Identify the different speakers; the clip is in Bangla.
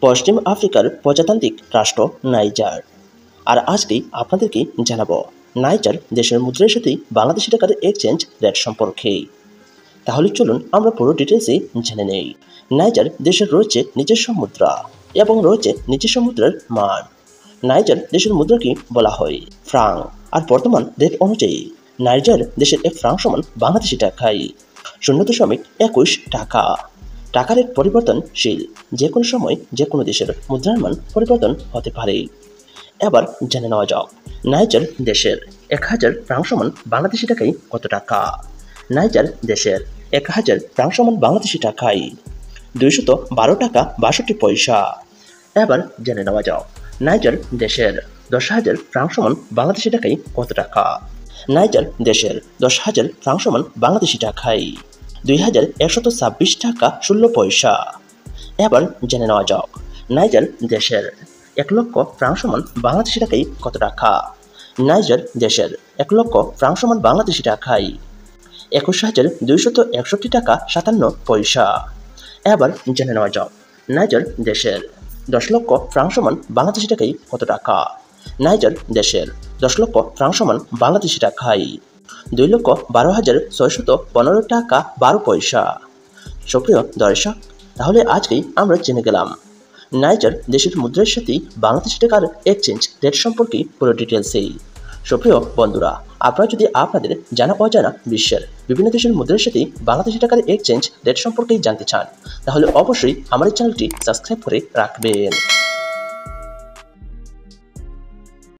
Speaker 1: পশ্চিম আফ্রিকার প্রজাতান্ত্রিক রাষ্ট্র নাইজার। আর আজকেই আপনাদেরকে জানাবো নাইজার দেশের মুদ্রার সাথে বাংলাদেশি টাকার এক্সচেঞ্জ রেট সম্পর্কে। তাহলে চলুন আমরা পুরো ডিটেলসে জেনে নেই। নাইজার দেশের রয়েছে নিজস্ব মুদ্রা এবং রয়েছে নিজস্ব মুদ্রার মান। নাইজার দেশের মুদ্রাকে বলা হয় ফ্রাং। আর বর্তমান রেট অনুযায়ী নাইজার দেশের এক ফ্রাং সমান বাংলাদেশি টাকায় 0.21 টাকা। টাকা রেট পরিবর্তনশীল, যে কোনো সময় যে কোনো দেশের মুদ্রার মান পরিবর্তন হতে পারে। এবার জেনে নেওয়া যাক নাইজার দেশের 1000 ফ্রাং সমান বাংলাদেশি টাকায় কত টাকা। নাইজার দেশের 1000 ফ্রাং সমান বাংলাদেশি টাকায় 212 টাকা 62 পয়সা। এবার জেনে নেওয়া যাক নাইজার দেশের 10,000 ফ্রাং সমান বাংলাদেশি টাকায় কত টাকা। নাইজার দেশের 10,000 ফ্রাং সমান বাংলাদেশি টাকায় 2126 টাকা 16 পয়সা। এবার জেনে নেওয়া যাক নাইজার দেশের 1 লক্ষ ফ্রাং সমান বাংলাদেশি টাকায় কত টাকা। নাইজার দেশের 1 লক্ষ ফ্রাং সমান বাংলাদেশি টাকায় 21,261 টাকা 57 পয়সা। এবার জেনে নেওয়া যাক নাইজার দেশের 10 লক্ষ ফ্রাং সমান বাংলাদেশি টাকায় কত টাকা। নাইজার দেশের 10 লক্ষ ফ্রাং সমান বাংলাদেশি টাকায় 2,12,615 টাকা 12 পয়সা। সুপ্রিয় দর্শক, তাহলে আজকেই আমরা জেনে গেলাম নাইজার দেশের মুদ্রার সাথে বাংলাদেশি টাকার এক্সচেঞ্জ রেট সম্পর্কে পুরো ডিটেলসেই। সুপ্রিয় বন্ধুরা, আপনারা যদি আপনাদের জানা অজানা বিশ্বের বিভিন্ন দেশের মুদ্রার সাথে বাংলাদেশি টাকার এক্সচেঞ্জ রেট সম্পর্কে জানতে চান, তাহলে অবশ্যই আমার চ্যানেলটি সাবস্ক্রাইব করে রাখবেন।